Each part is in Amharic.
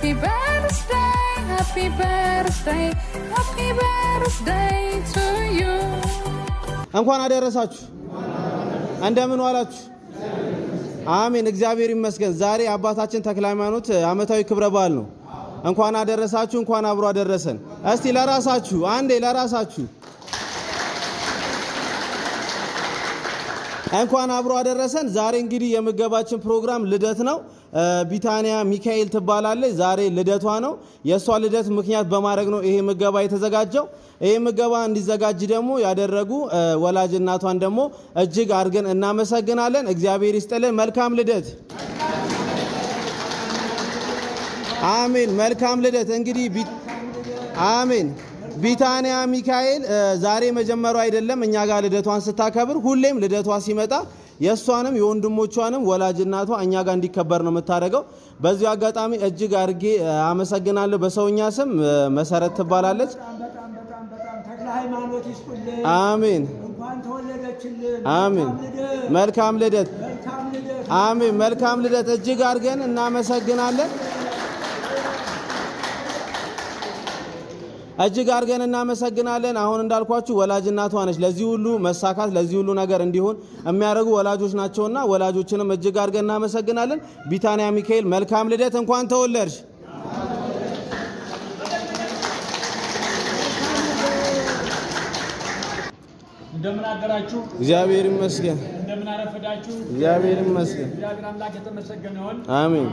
Happy birthday, happy birthday, happy birthday to you. እንኳን አደረሳችሁ። እንደምን ዋላችሁ? አሜን። እግዚአብሔር ይመስገን። ዛሬ አባታችን ተክለ ሃይማኖት ዓመታዊ ክብረ በዓል ነው። እንኳን አደረሳችሁ፣ እንኳን አብሮ አደረሰን። እስቲ ለራሳችሁ አንዴ ለራሳችሁ እንኳን አብሮ አደረሰን። ዛሬ እንግዲህ የምገባችን ፕሮግራም ልደት ነው። ቢታንያ ሚካኤል ትባላለች። ዛሬ ልደቷ ነው። የሷ ልደት ምክንያት በማድረግ ነው ይሄ ምገባ የተዘጋጀው። ይሄ ምገባ እንዲዘጋጅ ደግሞ ያደረጉ ወላጅ እናቷን ደግሞ እጅግ አድርገን እናመሰግናለን። እግዚአብሔር ይስጥልን። መልካም ልደት። አሜን። መልካም ልደት። እንግዲህ አሜን። ቢታንያ ሚካኤል ዛሬ መጀመሪያው አይደለም እኛ ጋር ልደቷን ስታከብር፣ ሁሌም ልደቷ ሲመጣ የሷንም የወንድሞቿንም ወላጅ እናቷ እኛ ጋር እንዲከበር ነው የምታደርገው። በዚህ አጋጣሚ እጅግ አድርጌ አመሰግናለሁ። በሰውኛ ስም መሰረት ትባላለች። ተክለ ሃይማኖት ይስጥልን። አሜን። እንኳን ተወለደችልን። አሜን። መልካም ልደት። አሜን። መልካም ልደት። እጅግ አድርገን እናመሰግናለን። እጅግ አድርገን እናመሰግናለን። አሁን እንዳልኳችሁ ወላጅ እናቷ ነች ለዚህ ሁሉ መሳካት ለዚህ ሁሉ ነገር እንዲሆን የሚያደርጉ ወላጆች ናቸውና ወላጆችንም እጅግ አድርገን እናመሰግናለን። ቢታንያ ሚካኤል መልካም ልደት። እንኳን ተወለድሽ። እንደምን አደራችሁ? እግዚአብሔር ይመስገን። እንደምን አረፈዳችሁ? እግዚአብሔር ይመስገን። እግዚአብሔር አምላክ የተመሰገነ ይሁን። አሜን።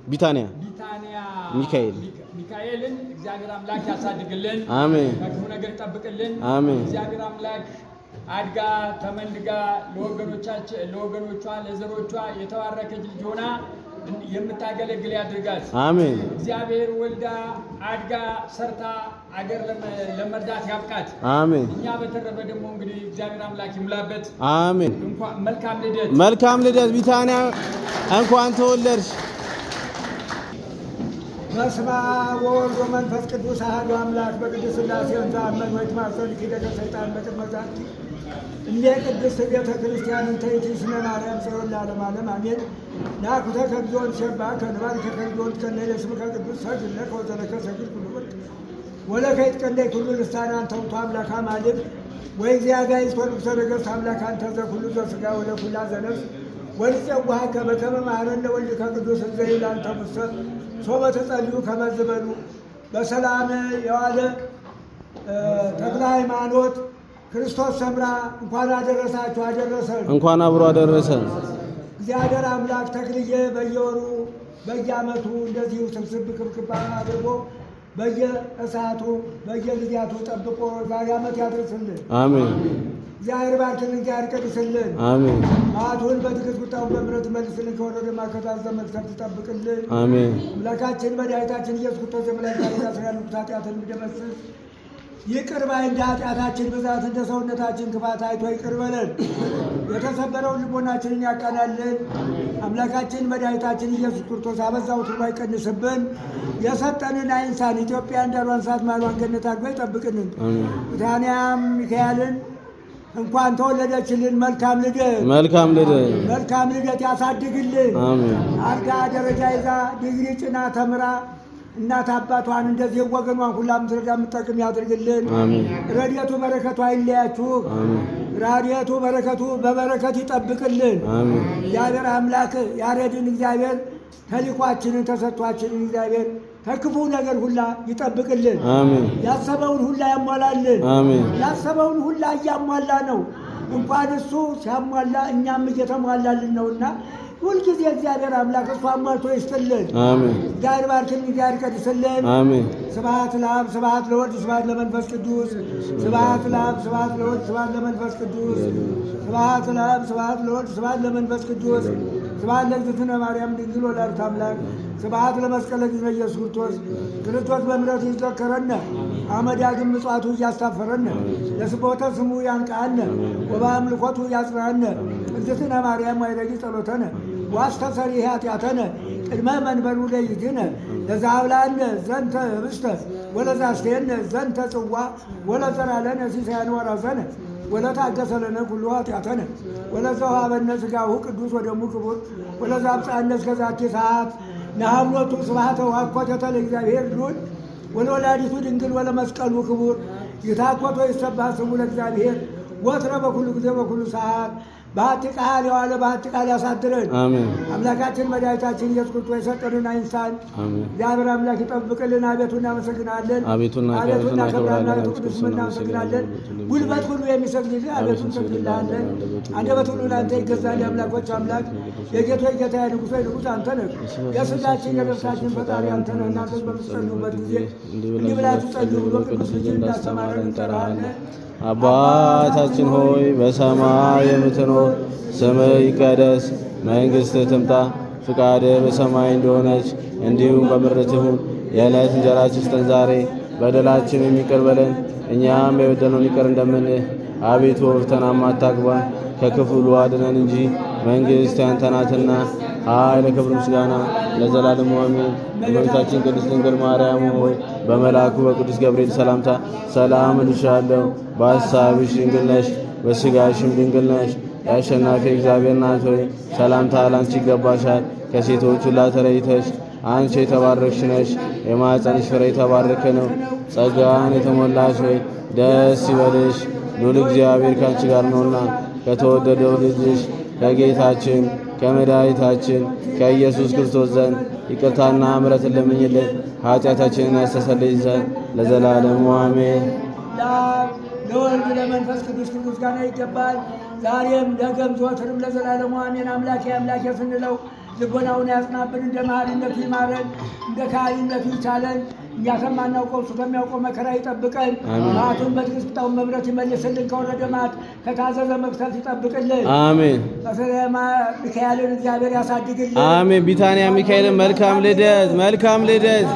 ቢታንያ ሚካኤልን እግዚአብሔር አምላክ ያሳድግልን። አሜን። ከክፉ ነገር ይጠብቅልን። አሜን። እግዚአብሔር አምላክ አድጋ ተመንድጋ ለወገኖቿ ለዘሮቿ የተባረከች ልጅ ሆና የምታገለግል ያድርጋት። አሜን። እግዚአብሔር ወልዳ አድጋ ሰርታ አገር ለመርዳት ያብቃት። አሜን። እኛ በተረፈ ደግሞ እንግዲህ እግዚአብሔር አምላክ ይምላበት። አሜን። እንኳን መልካም ልደት። መልካም ልደት ቢታንያ፣ እንኳን ተወለድሽ። በስመ አብ ወወልድ ወመንፈስ ቅዱስ አሐዱ አምላክ በቅድስት ሥላሴ እንተአመን ወይትማፀን ኪደተ ሰይጣን በቅድመ ዛቲ እንደ ቅድስት ቤተ ክርስቲያን እንተ ይእትስመ ማርያም ጽዮን ለዓለመ ዓለም አሜን። ናኩተ ከብዞን ሸባ ከንባር ከከብዞን ከነለ ስምከ ቅዱስ ሰግድ ለከ ወዘለከ ሰግድ ኩሉ ወርቅ ወለከ ይትቀደይ ኩሉ ልሳን አንተ ውእቱ አምላከ አማልክት ወእግዚአብሔር ይስወርቅ ሰረገስ አምላክ አንተ ዘኩሉ ዘሥጋ ወለኩላ ዘነፍስ ወልጸዋህ ከመ መሐረነ ወልድ ከቅዱስ ዘይል አንተ ሙሰ ሶበ ተጸልዩ ከመዝበሉ በሰላም የዋለ ተክለ ሃይማኖት ክርስቶስ ሰምራ እንኳን አደረሳችሁ አደረሰን። እንኳን አብሮ አደረሰን። እግዚአብሔር አምላክ ተክልዬ በየወሩ በየዓመቱ እንደዚሁ ስብስብ ክብክባ አድርጎ በየእሳቱ በየጊዜያቱ ጠብቆ ዛሬ ዓመት ያድርስልን። አሜን። እግዚአብሔር ባርክልን፣ እግዚአብሔር ቀድስልን። አሜን። ማቱን በትዕግስት ቁጣውን በምሕረት መልስልን፣ ከወረደ ማከታዘ መቅሰፍት ትጠብቅልን። አሜን። አምላካችን መድኃኒታችን ኢየሱስ ክርስቶስ የመላእክት ያሉት ኃጢአትን የሚደመስስ ይቅር ባይ እንደ ኃጢአታችን ብዛት እንደ ሰውነታችን ክፋት አይቶ ይቅር በለን። የተሰበረውን ልቦናችንን ያቃናልን። አምላካችን መድኃኒታችን ኢየሱስ ክርስቶስ አበዛው ሁሉ አይቀንስብን። የሰጠንን አይንሳን። ኢትዮጵያ እንዳሏን ሰዓት ማሏን ገነት አድርጎ ይጠብቅልን። ቢታንያም ሚካኤልን እንኳን ተወለደችልን። መልካም ልደት። መልካም ልደት። መልካም ልደት ያሳድግልን። አሜን። አድጋ ደረጃ ይዛ ዲግሪ ጭና ተምራ እናት አባቷን እንደዚህ ወገኗን ሁላ ምትረዳ የምትጠቅም ያድርግልን። አሜን። ረድኤቱ በረከቱ አይለያችሁ። አሜን። ረድኤቱ በረከቱ በበረከት ይጠብቅልን። አሜን። እግዚአብሔር አምላክ ያሬድን እግዚአብሔር ተልኳችንን ተሰጥቷችንን እግዚአብሔር ከክፉ ነገር ሁላ ይጠብቅልን። አሜን። ያሰበውን ሁላ ያሟላልን። አሜን። ያሰበውን ሁላ እያሟላ ነው። እንኳን እሱ ሲያሟላ እኛም እየተሟላልን ነውና ሁልጊዜ እግዚአብሔር አምላክ እሱ አሟልቶ ይስጥልን። አሜን። እግዚአብሔር ባርክልን፣ እግዚአብሔር ቀድስልን። አሜን። ስብሐት ለአብ ስብሐት ለወልድ ስብሐት ለመንፈስ ቅዱስ ስብሐት ለአብ ስብሐት ለወልድ ስብሐት ለመንፈስ ቅዱስ ስብሐት ለአብ ስብሐት ለወልድ ስብሐት ለመንፈስ ቅዱስ ስብሐት ለእግዝእትነ ማርያም ድንግል ወላዲተ አምላክ ስብሐት ለመስቀለ ጊዜ ኢየሱስ ክርስቶስ በምሕረቱ ይዘከረነ አመዳግም ምጽዋቱ እያስታፈረነ ለስቦተ ስሙ ያንቃነ ወበአምልኮቱ ያጽናነ እግዝእትነ ማርያም አይረጊ ጸሎተነ ዋስተሰሪ ኃጢአተነ ቅድመ መንበሩ ለይእዜነ ለዛብላነ ዘንተ ህብስተ ወለዛስተየነ ዘንተ ጽዋ ወለዘራለነ ሲሳያነ ወራዘነ ወለታገሰለነ ኩሉ ኃጢአተነ ወለዘወሀበነ ሥጋሁ ቅዱስ ወደሙ ክቡር ወለዛብጽሐነ እስከ ዛቲ ሰዓት ነሐምሎቱ ስብሐተ ወአኮቴተ ለእግዚአብሔር ሉል ወለወላዲቱ ድንግል ወለመስቀሉ ክቡር ይታኮቶ ይሰብሐ ስሙ ለእግዚአብሔር ወትረ በኩሉ ጊዜ በኩሉ ሰዓት በአቲ ቃል የዋለ በአቲ ቃል ያሳድረን። አምላካችን መድኃኒታችን ኢየሱስ ክርስቶስ የሰጠንን አይንሳን። እግዚአብሔር አምላክ ይጠብቅልን። አቤቱ እናመሰግናለን። አቤቱ እናከብራለን። አቤቱ ቅዱስ እናመሰግናለን። ጉልበት ሁሉ የሚሰግድልህ አቤቱ እንሰግድልሃለን። አንደበት ሁሉ ለአንተ ይገዛል። የአምላኮች አምላክ የጌቶች ጌታ የንጉሶች ንጉሥ አንተ ነህ። የሥጋችን የነፍሳችን ፈጣሪ አንተ ነህ። እናንተ በምትጸልዩበት ጊዜ እንዲህ ብላችሁ ጸልዩ ብሎ ቅዱስ ልጅን እንዳስተማረን እንጠራሃለን። አባታችን ሆይ በሰማይ የምትኖር ስምህ ይቀደስ፣ መንግሥትህ ትምጣ፣ ፍቃድህ በሰማይ እንደሆነች እንዲሁም በምድር ትሁን። የዕለት እንጀራችንን ስጠን ዛሬ፣ በደላችንን ይቅር በለን እኛም የበደልነውን ይቅር እንደምንል። አቤቱ ፈተናም አታግባን ከክፉ ሁሉ አድነን እንጂ መንግሥት ያንተ ናትና ኃይል፣ ክብር፣ ምስጋና ለዘላለሙ አሜን። እመቤታችን ቅድስት ድንግል ማርያም ሆይ በመልአኩ በቅዱስ ገብርኤል ሰላምታ ሰላም እልሻለሁ። በሐሳብሽ ድንግል ነሽ፣ በሥጋሽም ድንግል ነሽ። የአሸናፊ እግዚአብሔር እናት ሆይ ሰላምታ ላንቺ ይገባሻል። ከሴቶች ሁሉ ተለይተሽ አንቺ የተባረክሽ ነሽ፣ የማኅፀንሽ ፍሬ የተባረከ ነው። ጸጋን የተሞላሽ ሆይ ደስ ይበልሽ፣ ሉል እግዚአብሔር ካንቺ ጋር ነውና ከተወደደው ልጅሽ ከጌታችን ከመድኃኒታችን ከኢየሱስ ክርስቶስ ዘንድ ይቅርታና ምሕረትን ለምኝልን ኃጢአታችንን ያስተሰርይ ዘንድ ለዘላለሙ አሜን። ለወልድ ለመንፈስ ቅዱስ ምስጋና ይገባል፣ ዛሬም ነገም ዘወትርም ለዘላለሙ አሜን። አምላኬ አምላኬ ስንለው ልቦናውን ያጽናብን፣ እንደ መሐሪነቱ ይማረን፣ እንደ ካህሊነቱ ይቻለን። እኛ ከማናውቀው እሱ ከሚያውቀው መከራ ይጠብቀን። መዓቱን በትዕግስት መምረት ይመልስልን፣ ከወረደ መዓት ከታዘዘ መቅሰፍት ይጠብቅልን። አሜን። በሰላም ሚካኤልን እግዚአብሔር ያሳድግልን። አሜን። ቢታንያ ሚካኤልን መልካም ልደት፣ መልካም ልደት።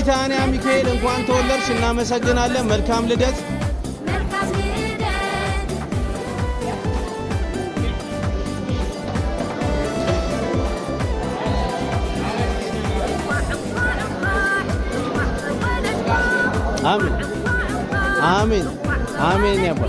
ቢታንያ ሚካኤል እንኳን ተወለድሽ፣ እናመሰግናለን። መልካም ልደት። አሜን አሜን አሜን ያባ